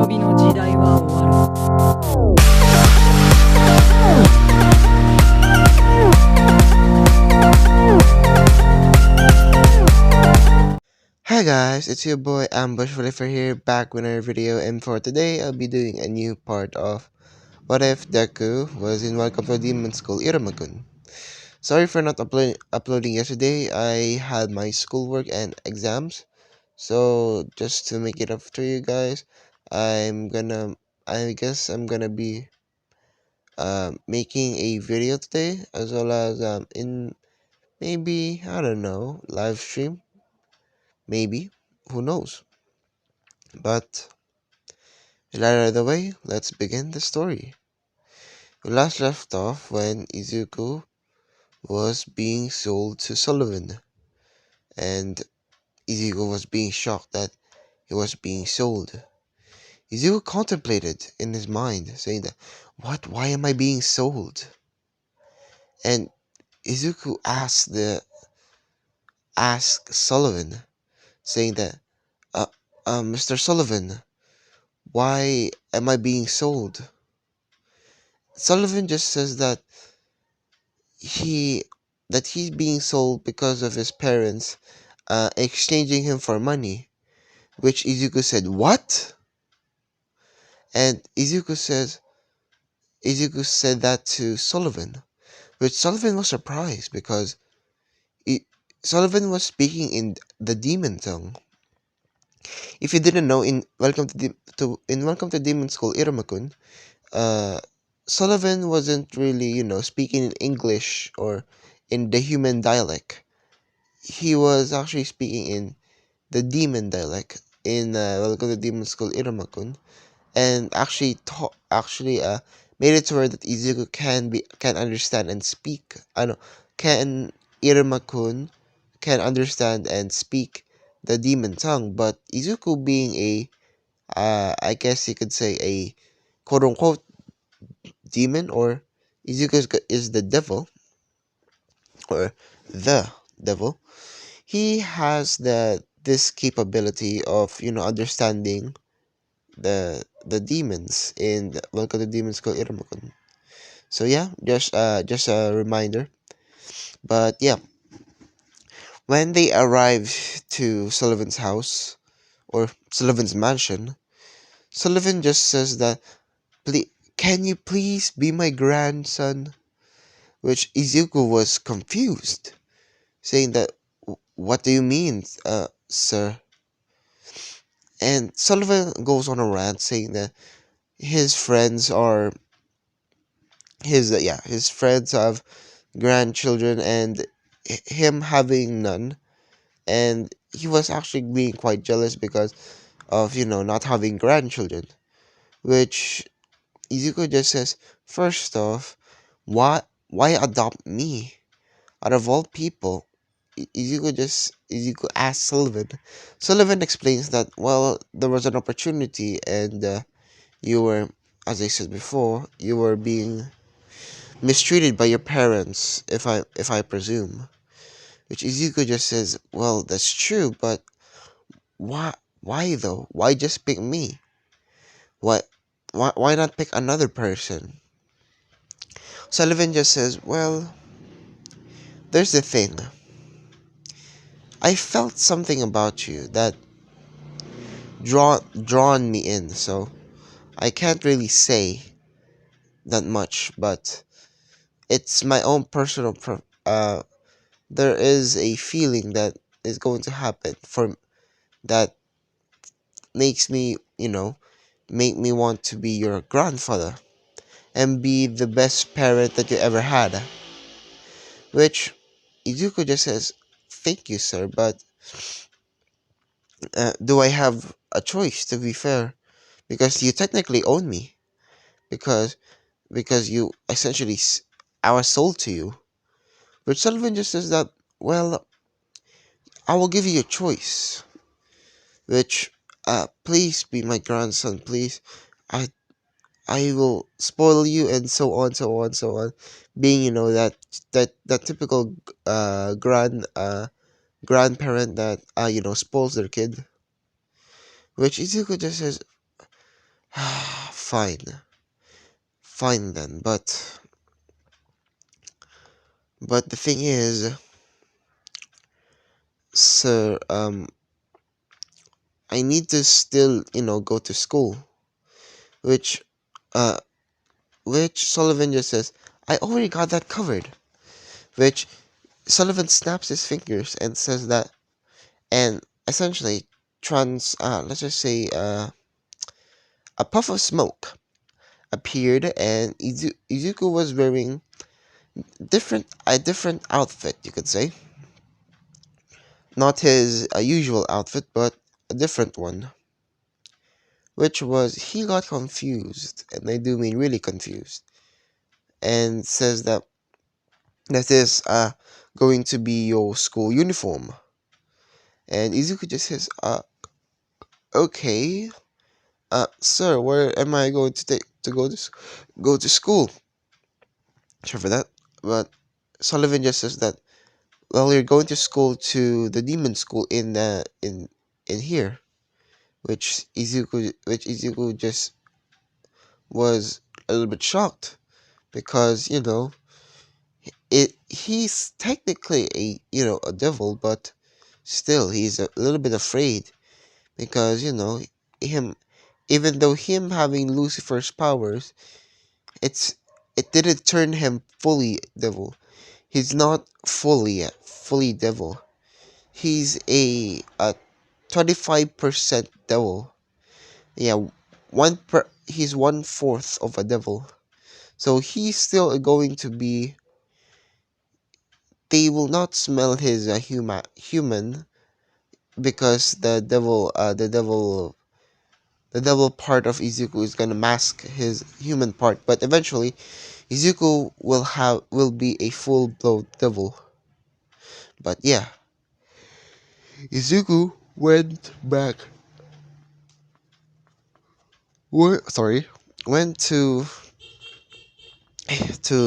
びの時代は終わる。Hi guys, it's your boy Ambush Flipper here, back with another video, and for today I'll be doing a new part of What If Deku was in Welcome to Demon School Iruma-kun. Sorry for not uploading yesterday, I had my schoolwork and exams, so just to make it up to you guys, I guess I'm gonna be making a video today, as well as in maybe, I don't know, live stream, maybe, who knows, but with that out of the way, let's begin the story. We last left off when Izuku was being sold to Sullivan, and Izuku was being shocked that he was being sold. Izuku contemplated in his mind, saying that, "What? Why am I being sold?" And Izuku asked Sullivan, saying that, uh, Mr. Sullivan, why am I being sold?" Sullivan just says he he's being sold because of his parents exchanging him for money, which Izuku said, "What?" And Izuku said that to Sullivan, which Sullivan was surprised because I, Sullivan was speaking in the demon tongue. If you didn't know, in Welcome to Demon School Iruma-kun, uh, Sullivan wasn't really, speaking in English or in the human dialect. He was actually speaking in the demon dialect in Welcome to Demon School Iruma-kun, and actually made it to where that Izuku can understand and speak. I know can Iruma-kun can understand and speak the demon tongue, but Izuku being a I guess you could say a quote unquote demon, or is the devil, or the devil. He has this capability of understanding the demons in Welcome to Demon School Iruma-kun. So yeah, just a reminder. But yeah, when they arrive to Sullivan's house or Sullivan's mansion, Sullivan just says that, "Please, can you please be my grandson?" Which Izuku was confused, saying that, "What do you mean, sir?" And Sullivan goes on a rant saying that his friends are his friends have grandchildren, and him having none, and he was actually being quite jealous because of not having grandchildren, which Izuku just says, "First off, why adopt me out of all people?" Izuku asks Sullivan explains that, well, there was an opportunity, and you were, as I said before, you were being mistreated by your parents, if I presume. Which Izuku just says, "Well, that's true, but why though? Why just pick me? Why why not pick another person?" Sullivan just says, "Well, there's the thing. I felt something about you that drawn me in, so I can't really say that much, but it's my own personal there is a feeling that is going to happen for that makes me, make me want to be your grandfather and be the best parent that you ever had." Which Izuku just says, "Thank you, sir, but do I have a choice, to be fair? Because you technically own me. Because you essentially I was sold to you." But Sullivan just says that, "Well, I will give you a choice. Which, please be my grandson, please. I I will spoil you," and so on, so on, so on. Being, that typical grandparent that spoils their kid. Which Izuku just says, Fine, fine then. But the thing is, sir, I need to still, go to school. Which, uh, which Sullivan just says, I already got that covered. Which Sullivan snaps his fingers and says that, and essentially, let's just say, a puff of smoke appeared, and Izuku was wearing a different outfit, you could say. Not his usual outfit, but a different one. Which was, he got confused, and I do mean really confused, and says that is going to be your school uniform. And Izuku just says, okay, sir, where am I going to take to go to school? Sure for that, but Sullivan just says that, well, you're going to school to the demon school in here, which Izuku just was a little bit shocked because he's technically a devil, but still he's a little bit afraid because him even though him having Lucifer's powers, it's it didn't turn him fully devil. He's not fully devil. He's a 25% devil. Yeah, he's 1/4 of a devil. So he's still going to be. They will not smell his human because the devil part of Izuku is gonna mask his human part. But eventually, Izuku will be a full blown devil. But yeah, Izuku went back. Sorry, went to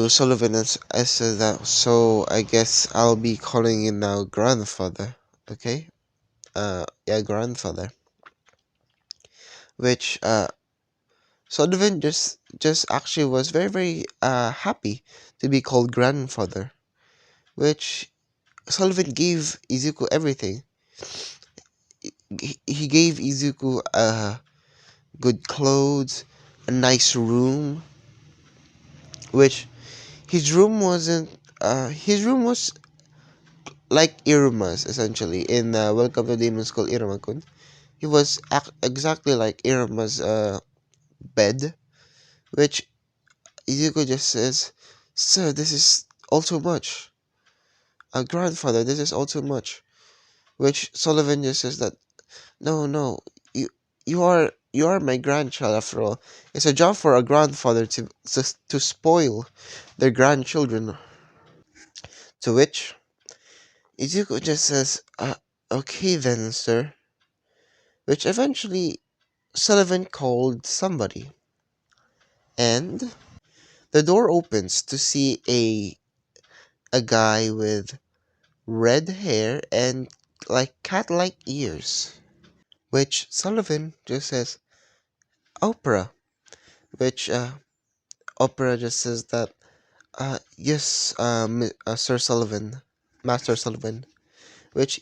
Sullivan and said that. So I guess I'll be calling you now grandfather. Okay. Yeah, grandfather. Which Sullivan just actually was very very happy to be called grandfather. Which Sullivan gave Izuku everything. He gave Izuku good clothes, a nice room, which his room was like Iruma's essentially in Welcome to Demon School Iruma-kun. He was exactly like Iruma's bed, which Izuku just says, "Sir, this is all too much. Grandfather, this is all too much." Which Sullivan just says that, "No, no, you you are my grandchild after all. It's a job for a grandfather to spoil their grandchildren." To which Izuku just says, "Okay then, sir." Which eventually Sullivan called somebody, and the door opens to see a guy with red hair and like cat-like ears. Which Sullivan just says, "Opera." Which Opera just says that, yes, Sir Sullivan, Master Sullivan. Which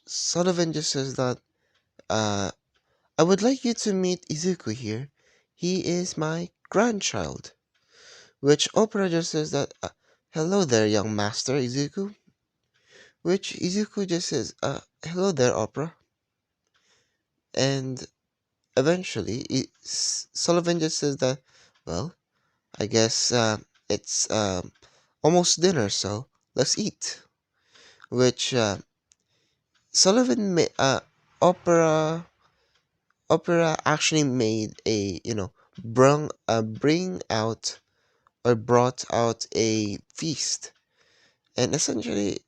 Sullivan just says that, uh, I would like you to meet Izuku here. He is my grandchild. Which Opera just says that, hello there, young master Izuku. Which Izuku just says, hello there, Opera. And eventually, Sullivan just says that, well, I guess it's almost dinner, so let's eat. Which Sullivan, Opera, Opera actually made bring out or brought out a feast, and essentially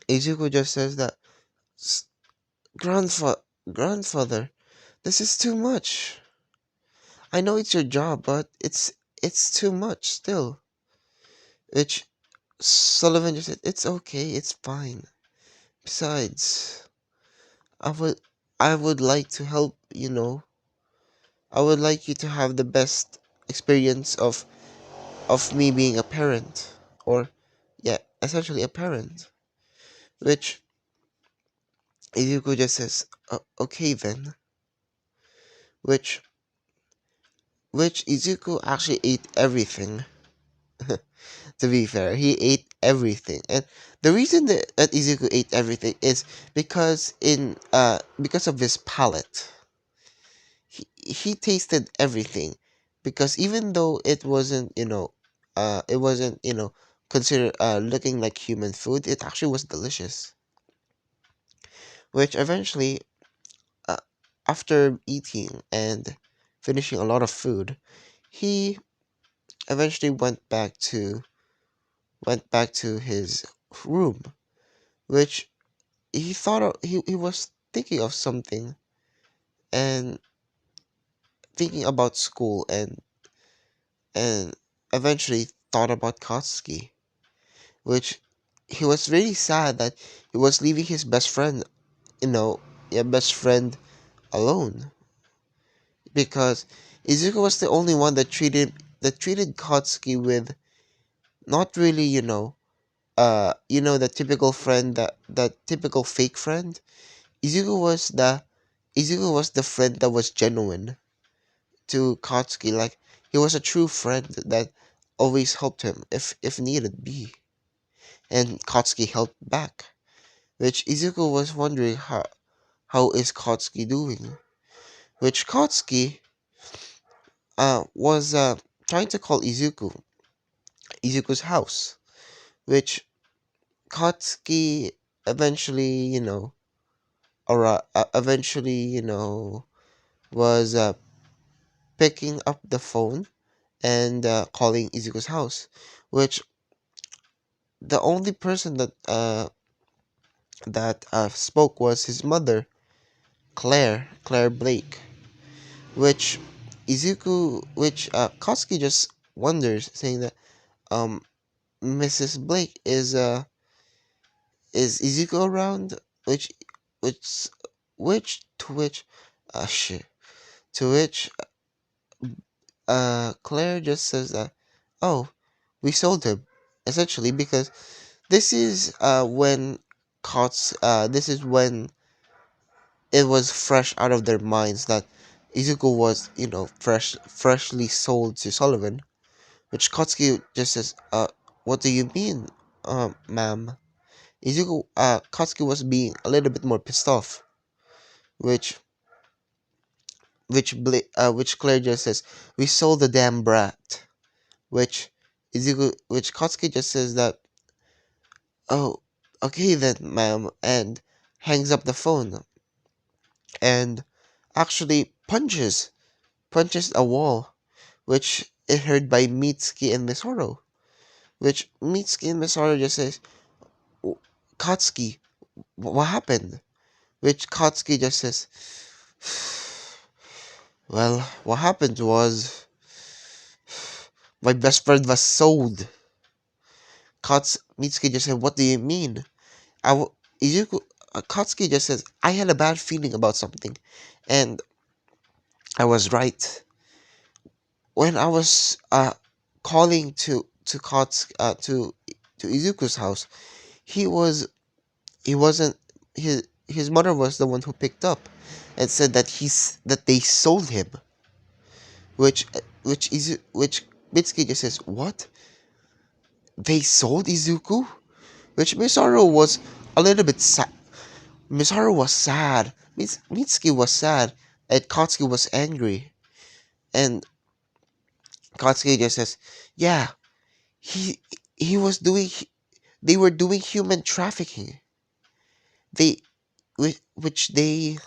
Izuku just says that, "S- grandfather, this is too much. I know it's your job, but it's too much still." Which Sullivan just said, "It's okay, it's fine. Besides, I would I would like to help, I would like you to have the best experience of me being a parent, or yeah, essentially a parent. Which Izuku just says, okay then. Which which Izuku actually ate everything. To be fair, he ate everything, and the reason that Izuku ate everything is because of his palate. He tasted everything, because even though it wasn't considered looking like human food, it actually was delicious. Which eventually, uh, after eating and finishing a lot of food, he eventually went back to his room, which he was thinking of something, and thinking about school, and eventually thought about Katsuki, which he was really sad that he was leaving his best friend, you know, yeah, best friend alone, because Izuku was the only one that treated Katsuki with not really, the typical friend, the typical fake friend. Izuku was the friend that was genuine to Katsuki. Like, he was a true friend that always helped him if needed be, and Katsuki helped back. Which Izuku was wondering how is Katsuki doing. Which Katsuki was trying to call Izuku's house. Which Katsuki eventually, was picking up the phone and calling Izuku's house. Which the only person that spoke was his mother, Claire Blake. Which Katsuki just wonders, saying that Mrs. Blake is Izuku around? Which which which to which shit to which Claire just says that, oh, we sold him, essentially, because this is when it was fresh out of their minds that Izuku was, freshly sold to Sullivan. Which Katsuki just says, what do you mean, ma'am? Katsuki was being a little bit more pissed off. Which, which Claire just says, we sold the damn brat. Which Katsuki just says that, oh, okay then, ma'am, and hangs up the phone, and actually punches a wall, which is heard by Mitsuki and Misoro. Which Mitsuki and Misoro just says, Katsuki, what happened? Which Katsuki just says, well, what happened was my best friend was sold. Mitsuki just said, what do you mean? Izuku, Katsuki just says, I had a bad feeling about something, and I was right. When I was calling to Izuku's house, he was he wasn't his mother was the one who picked up and said that they sold him. Which Mitsuki just says, what? They sold Izuku? Which Misaru was a little bit sad. Misaru was sad. Mitsuki was sad, and Katsuki was angry. And Katsuki just says, yeah, he he was doing they were doing human trafficking. They which they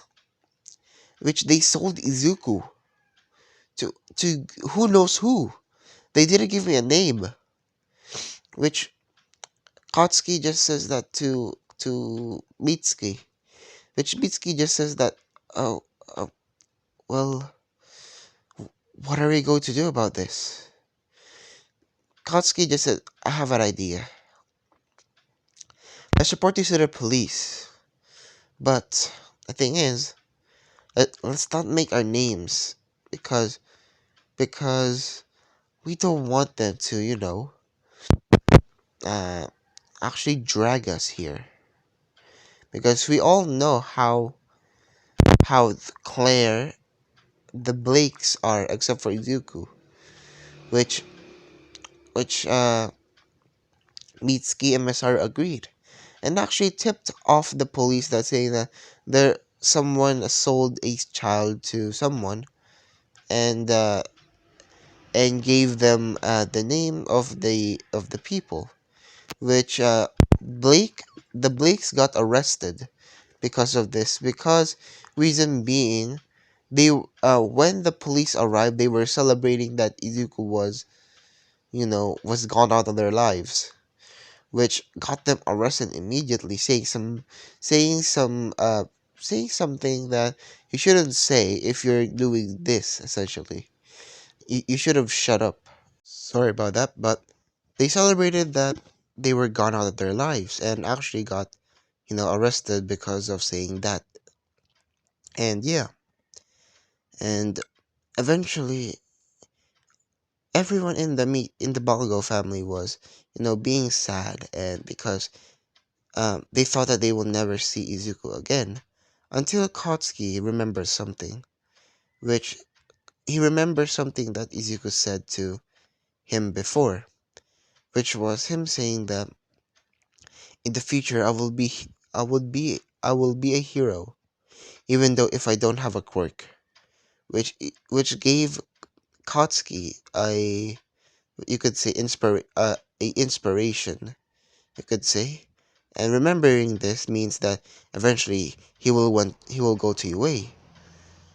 which they sold Izuku to who knows who. They didn't give me a name. Which Katsuki just says that to Mitsuki. Which Mitsuki just says that, oh, well, what are we going to do about this? Katsuki just said, I have an idea. Let's report this to the police. But the thing is, let's not make our names, because we don't want them to, uh, actually drag us here. Because we all know how Claire the Blakes are, except for Izuku, which which Mitsuki and Masaru agreed, and actually tipped off the police that saying that there someone sold a child to someone, and gave them the name of the people, which the Blakes got arrested because of this. Because reason being, they when the police arrived, they were celebrating that Izuku was gone out of their lives, which got them arrested immediately, saying something that you shouldn't say if you're doing this. Essentially, you should have shut up. Sorry about that, but they celebrated that they were gone out of their lives and actually got arrested because of saying that. And yeah, and eventually everyone in the Balgo family was being sad, and because they thought that they will never see Izuku again, until Katsuki remembers something, which he remembers something that Izuku said to him before, which was him saying that in the future I will be a hero, even though if I don't have a quirk, which gave Katsuki a, you could say, a inspiration, you could say. And remembering this means that eventually he will go to UA,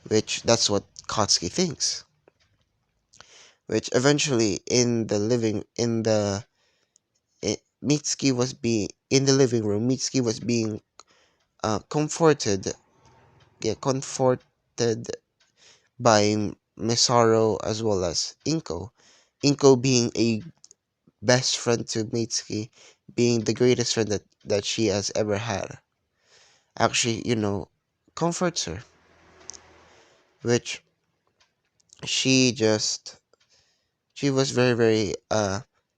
which that's what Katsuki thinks. Which eventually Mitsuki was being in the living room. Mitsuki was being comforted, yeah, comforted by Misaro as well as Inko. Inko being a best friend to Mitsuki, being the greatest friend that she has ever had. Actually, comforts her, which she just she was very very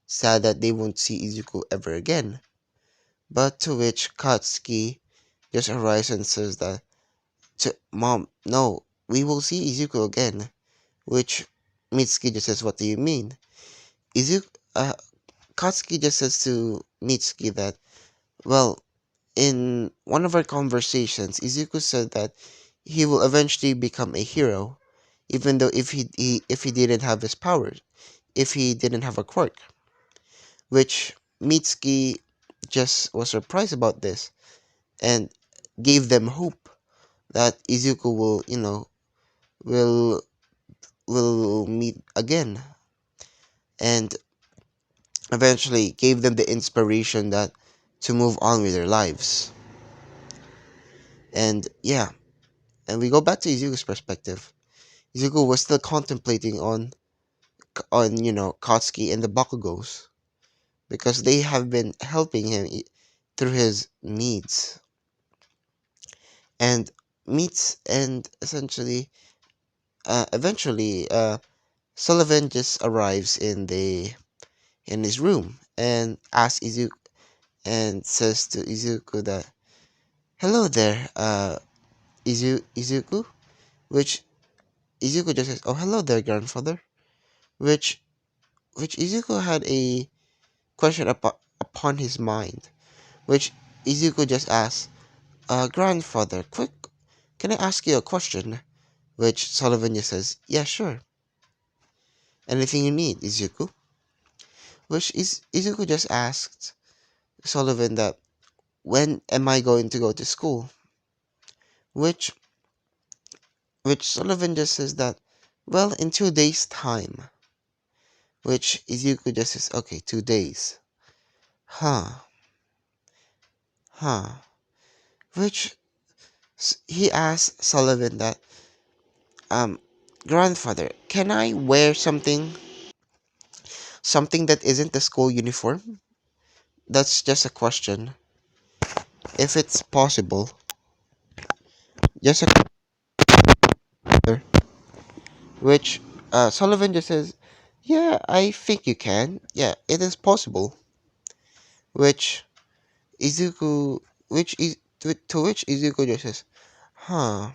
sad that they won't see Izuku ever again. But to which Katsuki just arrives and says that to Mom, no, we will see Izuku again. Which Mitsuki just says, what do you mean? Izuku Katsuki just says to Mitsuki that, well, in one of our conversations, Izuku said that he will eventually become a hero, even though if he didn't have his powers, if he didn't have a quirk. Which Mitsuki just was surprised about this and gave them hope that Izuku will, will will meet again, and eventually gave them the inspiration that to move on with their lives. And yeah, and we go back to Izuku's perspective. Izuku was still contemplating on Katsuki and the Bakugos, because they have been helping him through his needs, and meets and essentially eventually Sullivan just arrives in his room and asks Izuku and says to Izuku that, hello there, Izuku, which Izuku just says, oh, hello there, grandfather, which Izuku had a question upon his mind, which Izuku just asks, grandfather, quick, can I ask you a question? Which Sullivan just says, yeah, sure, anything you need, Izuku. Which is Izuku just asked Sullivan that, when am I going to go to school? Which Sullivan just says that, well, in 2 days' time. Which Izuku just says, okay, 2 days. Huh, huh. Which he asks Sullivan that, um, grandfather, can I wear something that isn't the school uniform? That's just a question. If it's possible, just a question. which Sullivan just says, "Yeah, I think you can. Yeah, it is possible." Which Izuku, to which Izuku just says, "Huh,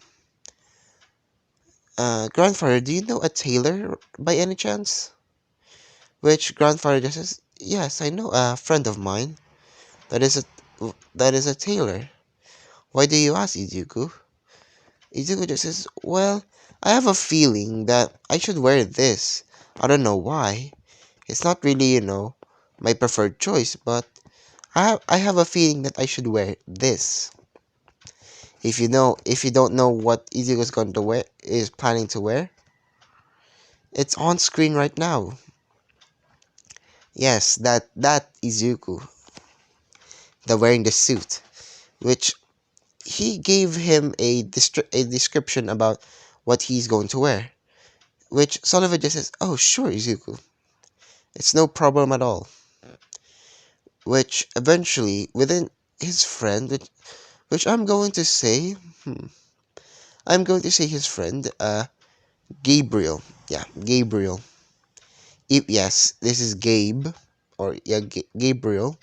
grandfather, do you know a tailor by any chance?" Which grandfather just says, "Yes, I know a friend of mine that is a tailor. Why do you ask, Izuku?" Izuku just says, "Well, I have a feeling that I should wear this. I don't know why. It's not really, my preferred choice, but I have a feeling that I should wear this." If you don't know what Izuku's going to wear is planning to wear, it's on screen right now. Yes, that Izuku, the wearing the suit, which he gave him a description about what he's going to wear. Which Sullivan just says, "Oh, sure, Izuku. It's no problem at all." Which eventually, within his friend, which hmm, I'm going to say his friend, Gabriel. Yeah, Gabriel. Yes, this is Gabe, or yeah, Gabriel,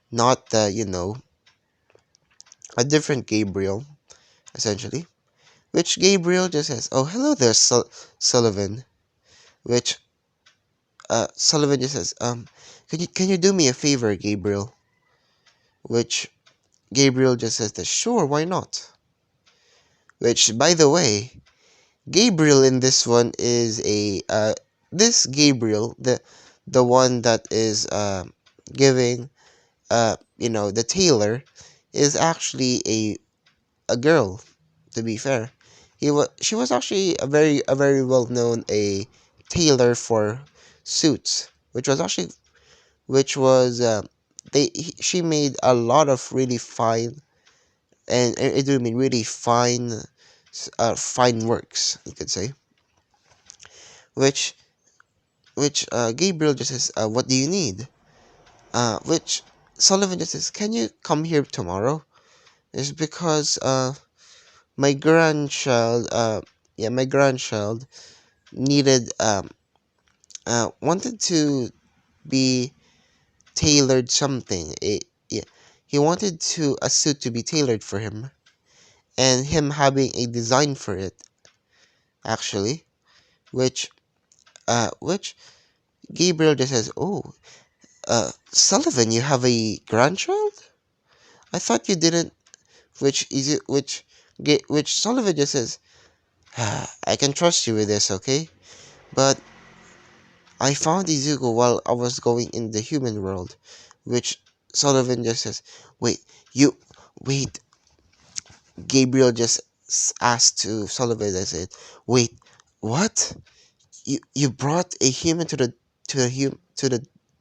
not a different Gabriel, essentially. Which Gabriel just says, "Oh, hello there, Sullivan." Which Sullivan just says, can you do me a favor, Gabriel?" Which Gabriel just says that, "Sure, why not?" Which, by the way, Gabriel in this one is this Gabriel, the one that is giving the tailor, is actually a girl. To be fair, she was actually a very well known a tailor for suits, which was she made a lot of really fine, and it do mean really fine, fine works, you could say. Which Gabriel just says, "What do you need?" Which Sullivan just says, "Can you come here tomorrow?" It's because my grandchild, my grandchild needed wanted to be tailored something. Yeah, he wanted to a suit to be tailored for him, and him having a design for it, actually. Which Gabriel just says, "Oh, Sullivan, you have a grandchild? I thought you didn't." Which is it? Which Sullivan just says, "I can trust you with this, okay? But I found Izuku while I was going in the human world." Which Sullivan just says, "Wait, you wait." Gabriel just asked to Sullivan. I said, "Wait, what? You brought a human to the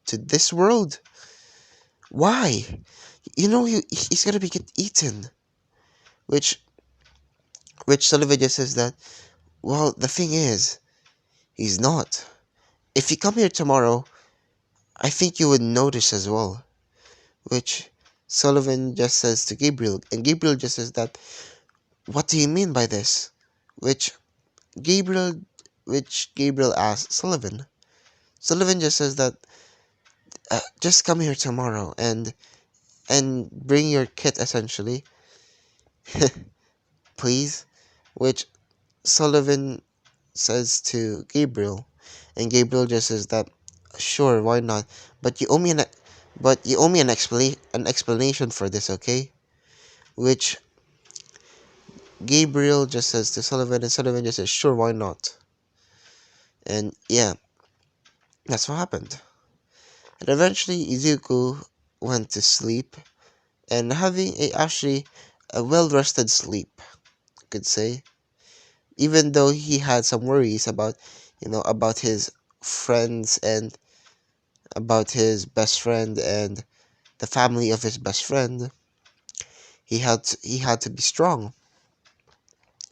to this world? Why? He's gonna be get eaten." Which Sullivan just says that, "Well, the thing is, he's not. If you come here tomorrow, I think you would notice as well." Which Sullivan just says to Gabriel, and Gabriel just says that, "What do you mean by this?" Which Gabriel, Gabriel asks Sullivan. Sullivan just says that, "Just come here tomorrow and bring your kit, essentially, please." Which Sullivan says to Gabriel, and Gabriel just says that, "Sure, why not? But you owe me an explanation for this, okay?" Which Gabriel just says to Sullivan, and Sullivan just says, "Sure, why not?" And yeah, that's what happened. And eventually, Izuku went to sleep, and having actually a well rested sleep, I could say, even though he had some worries about his friends, and about his best friend, and the family of his best friend. He had to be strong.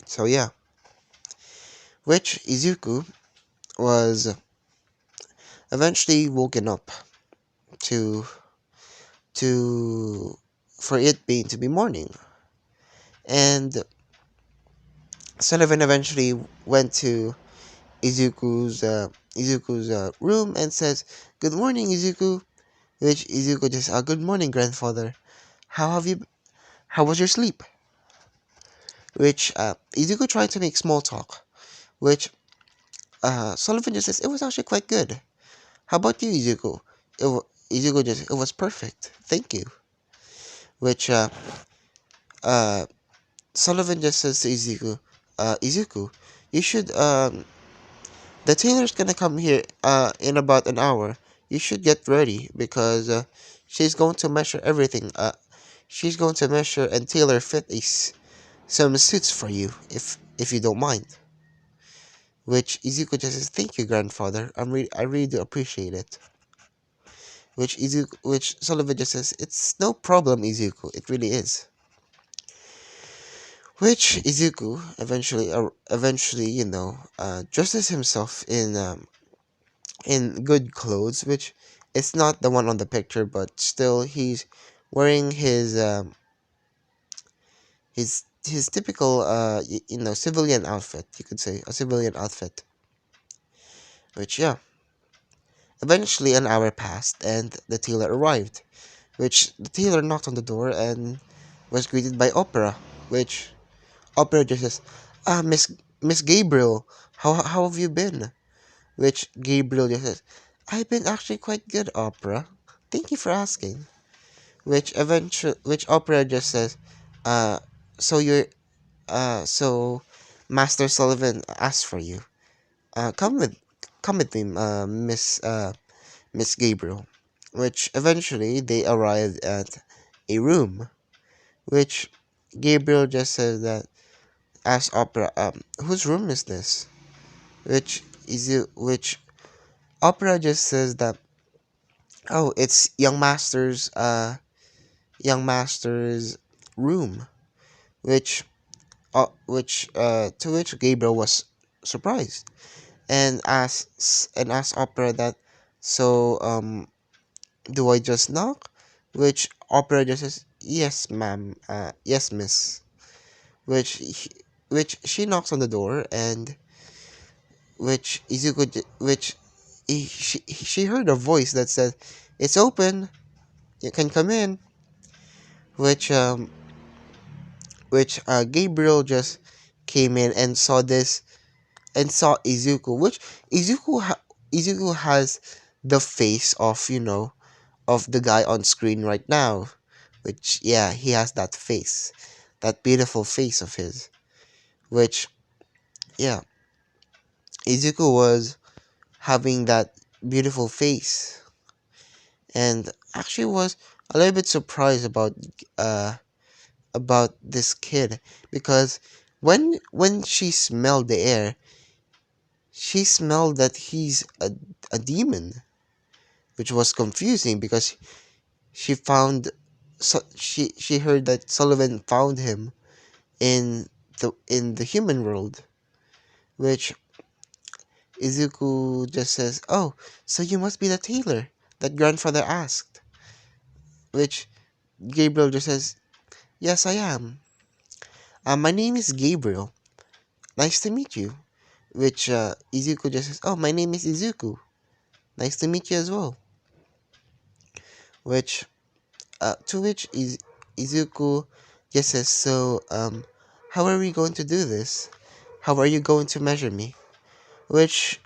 So yeah, which Izuku was eventually woken up to to for it being to be morning, and Sullivan eventually went to Izuku's room and says, "Good morning, Izuku." Which Izuku just, "Good morning, grandfather. How have you? How was your sleep?" Which Izuku tried to make small talk. Which Sullivan just says, "It was actually quite good. How about you, Izuku?" Izuku just, "It was perfect. Thank you." Which uh, Sullivan just says to Izuku, "Izuku, you should the tailor's gonna come here in about an hour. You should get ready because she's going to measure everything. She's going to measure and tailor fit some suits for you if you don't mind." Which Izuku just says, "Thank you, grandfather. I really do appreciate it." Which Sullivan just says, "It's no problem, Izuku. It really is." Which Izuku eventually, dresses himself in good clothes, which it's not the one on the picture, but still he's wearing his typical civilian outfit. You could say a civilian outfit. Which, yeah, eventually an hour passed and the tailor arrived. Which the tailor knocked on the door and was greeted by Opera. Which Opera just says, "Ah, Miss Gabriel, how have you been?" Which Gabriel just says, "I've been actually quite good, Opera. Thank you for asking." Which Opera just says, uh, "So you're so Master Sullivan asked for you. Uh, come with come with me, Miss Gabriel." Which eventually they arrived at a room. Which Gabriel just says that asks Opera, "Whose room is this?" Which Opera just says that, "Oh, it's young master's room." Which to which Gabriel was surprised and asked Opera that, "So do I just knock?" Which Opera just says, "Yes, ma'am. Yes, miss." Which he, which she knocks on the door, and which she heard a voice that said, "It's open. You can come in." Which Gabriel just came in and saw Izuku, which Izuku has the face of of the guy on screen right now, which, yeah, he has that face, that beautiful face of his. Which, yeah, Izuku was having that beautiful face, and actually was a little bit surprised uh about this kid, because when she smelled the air, she smelled that he's a demon, which was confusing because she heard that Sullivan found him in the human world. Which Izuku just says, "Oh, so you must be the tailor that grandfather asked." Which Gabriel just says, "Yes, I am. My name is Gabriel. Nice to meet you." Which Izuku just says, "Oh, my name is Izuku. Nice to meet you as well." Which to which Izuku just says, "So how are we going to do this? How are you going to measure me?" Which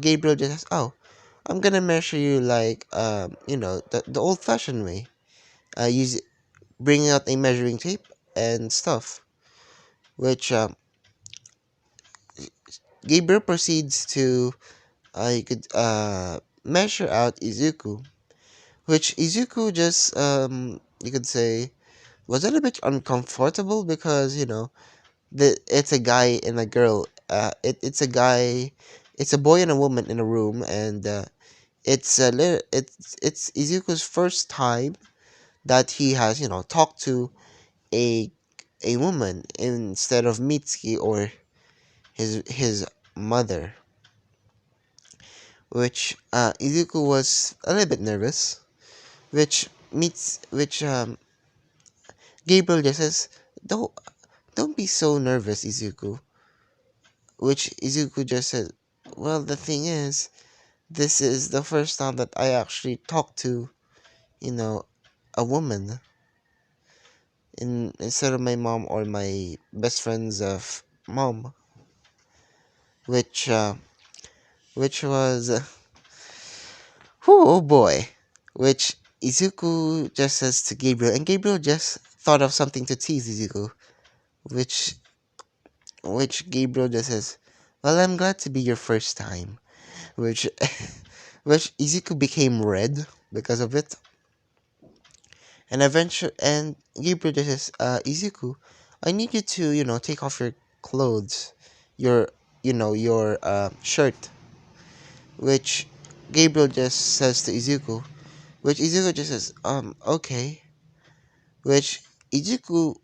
Gabriel just says, "Oh, I'm gonna measure you like the old-fashioned way. Use bringing out a measuring tape and stuff." Which Gabriel proceeds to you could measure out Izuku. Which Izuku just you could say was a little bit uncomfortable because it's a guy and a girl. It's a boy and a woman in a room, and it's Izuku's first time that he has talked to a a woman instead of Mitsuki or his mother. Which Izuku was a little bit nervous. Which Gabriel just says, "Don't be so nervous, Izuku. which Izuku just said, well, the thing is, this is the first time that I actually talked to, you know, a woman instead of my mom or my best friend's mom, which uh, which was, oh boy, which Izuku just says to Gabriel, and Gabriel just thought of something to tease Izuku, which which Gabriel just says, well, I'm glad to be your first time, which which Izuku became red because of it. And eventually, and Gabriel just says, Izuku, I need you to, take off your clothes, your, your shirt, which Gabriel just says to Izuku, which Izuku just says, okay, which Izuku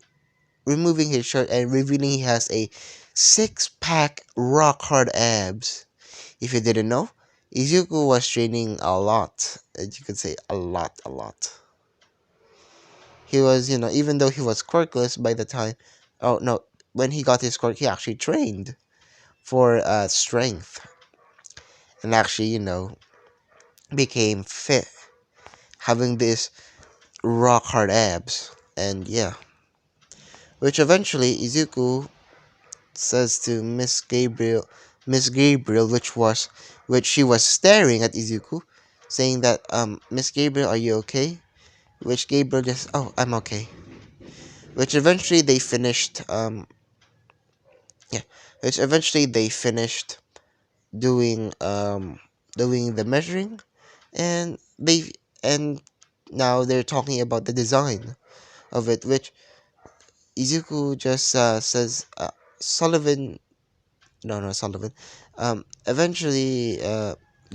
removing his shirt and revealing he has a six-pack rock hard abs. If you didn't know, Izuku was training a lot, as you could say, a lot. He was, even though he was quirkless by the time, oh no, when he got his quirk, he actually trained for strength and actually, became fit, having this rock hard abs. And yeah, which eventually Izuku says to Miss Gabriel, which she was staring at Izuku, saying that, Miss Gabriel, are you okay? Which Gabriel just, oh, I'm okay. Which eventually they finished, yeah, which eventually they finished doing doing the measuring, and and now they're talking about the design of it, which Izuku just says, Sullivan, no, Sullivan, eventually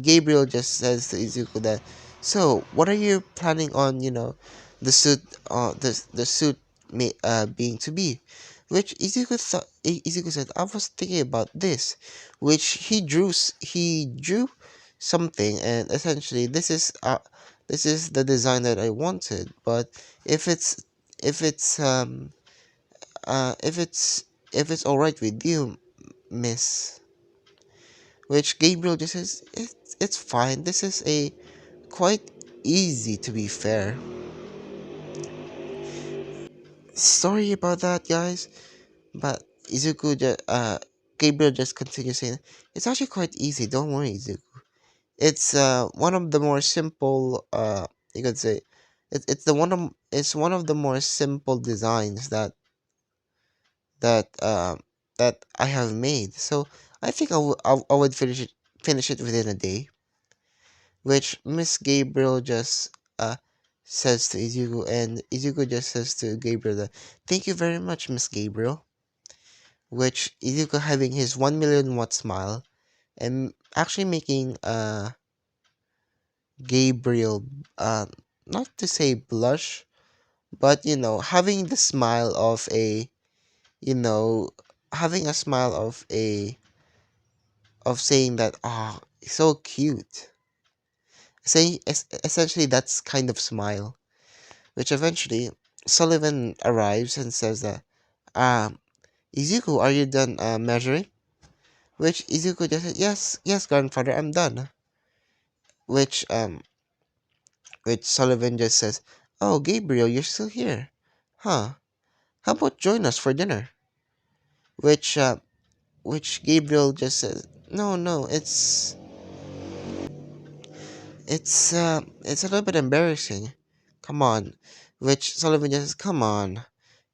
Gabriel just says to Izuku that, so what are you planning on, the suit, the suit being to be, which Izuku said, I was thinking about this, which he drew something, and essentially this is the design that I wanted, but if it's if it's if it's all right with you, Miss, which Gabriel just says, it's fine. This is a quite easy, to be fair. Sorry about that, guys. But Gabriel just continues saying, it's actually quite easy. Don't worry, Izuku. It's one of the more simple. You could say, it's one of the more simple designs that that I have made. So I think I would finish it within a day. Which Miss Gabriel just says to Izuku, and Izuku just says to Gabriel that, thank you very much, Miss Gabriel. Which Izuku having his 1 million watt smile and actually making Gabriel not to say blush, but having the smile of a you know having a smile of a of saying that, so cute, saying essentially that's kind of smile, which eventually Sullivan arrives and says that, um, Izuku, are you done measuring? Which Izuku just said, yes, yes, grandfather, I'm done. Which Sullivan just says, oh, Gabriel, you're still here. Huh? How about join us for dinner? Which which Gabriel just says, no, no, it's a little bit embarrassing. Come on. Which Sullivan just says, come on.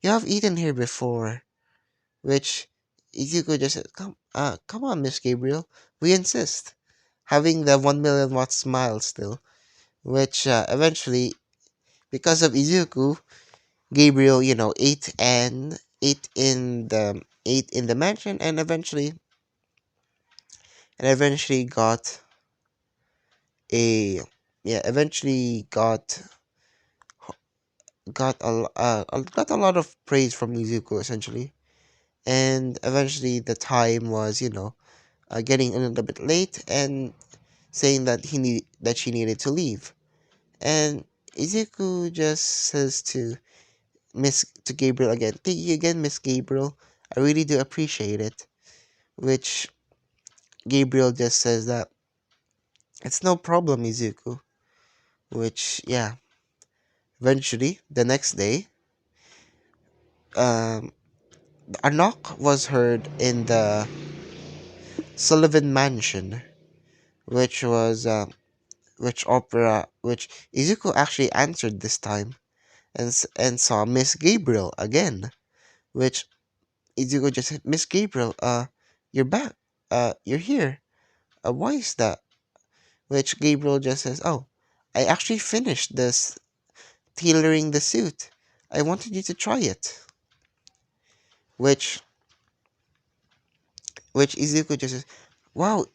You have eaten here before. Which Izuku just said, come on, Miss Gabriel, we insist. Having the 1 million watt smile still, which eventually, because of Izuku, Gabriel, ate in the mansion, and eventually a eventually got a lot of praise from Izuku essentially, and eventually the time was getting a little bit late, and saying that she needed to leave. And Izuku just says to Gabriel again, thank you again, Miss Gabriel. I really do appreciate it. which Gabriel just says that it's no problem, Izuku. Which, yeah, eventually, the next day, um, a knock was heard in the Sullivan Mansion, which was, which Izuku actually answered this time and saw Miss Gabriel again, which Izuku just said, Miss Gabriel, you're back, you're here, why is that? Which Gabriel just says, oh, I actually finished this tailoring the suit. I wanted you to try it. Which which Izuku just says, wow,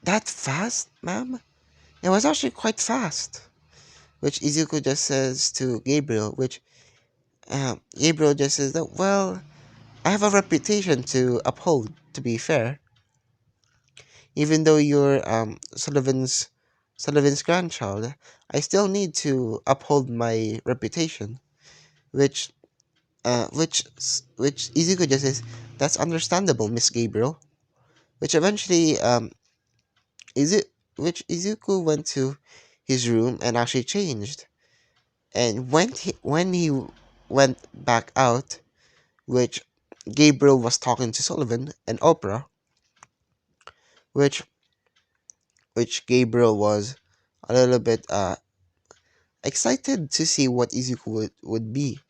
that fast, ma'am? It was actually quite fast. Which Izuku just says to Gabriel, which Gabriel just says that, well, I have a reputation to uphold, to be fair. Even though you're Sullivan's grandchild, I still need to uphold my reputation. Which which Izuku just says, that's understandable, Miss Gabriel. Which eventually which Izuku went to his room and actually changed. And when he went back out, which Gabriel was talking to Sullivan and Oprah, which Gabriel was a little bit excited to see what Izuku would be.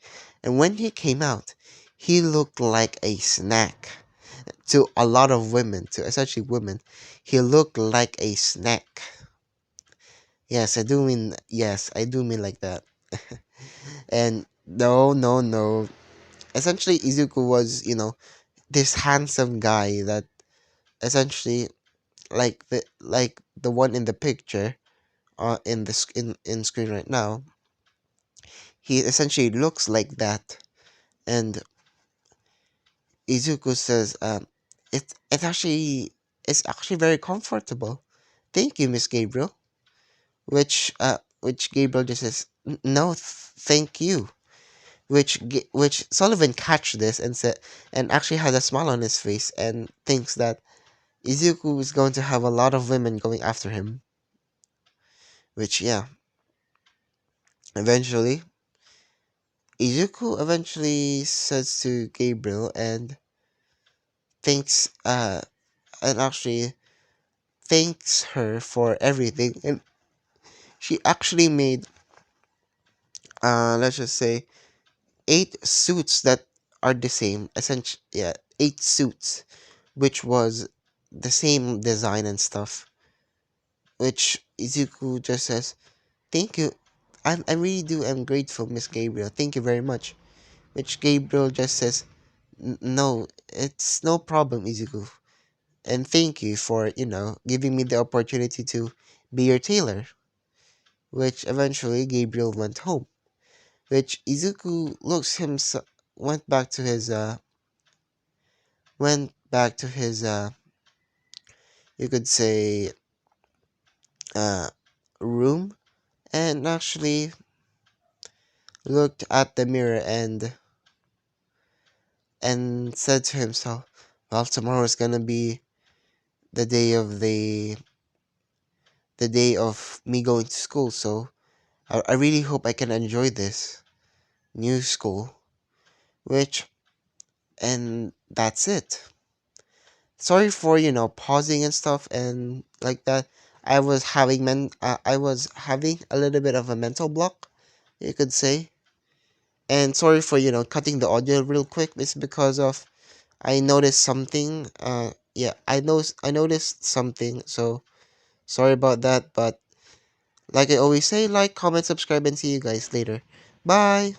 And when he came out, he looked like a snack to a lot of women, to essentially women. He looked like a snack. Yes, I do mean like that. And no, no, no. Essentially, Izuku was, this handsome guy that essentially like the one in the picture in the in screen right now. He essentially looks like that, and Izuku says, it's actually very comfortable. Thank you, Miss Gabriel. Which Gabriel just says, No, thank you." Which Sullivan catch this and said, and actually has a smile on his face and thinks that Izuku is going to have a lot of women going after him. Which, yeah, eventually Izuku eventually says to Gabriel and thanks and actually thanks her for everything, and she actually made let's just say 8 suits that are the same, essentially. Yeah, 8 suits which was the same design and stuff, which Izuku just says thank you. I really do am grateful, Miss Gabriel, thank you very much. Which Gabriel just says, No, it's no problem, Izuku, and thank you for giving me the opportunity to be your tailor." Which eventually Gabriel went home, which Izuku looks himself went back to his you could say uh room, and actually looked at the mirror and said to himself, well, tomorrow is gonna be the day of the day of me going to school, so I really hope I can enjoy this new school. Which and that's it. Sorry for pausing and stuff and like that. I was having a little bit of a mental block, you could say. And sorry for cutting the audio real quick. It's because of I noticed something. Yeah, I noticed something. So sorry about that. But like I always say, like, comment, subscribe, and see you guys later. Bye.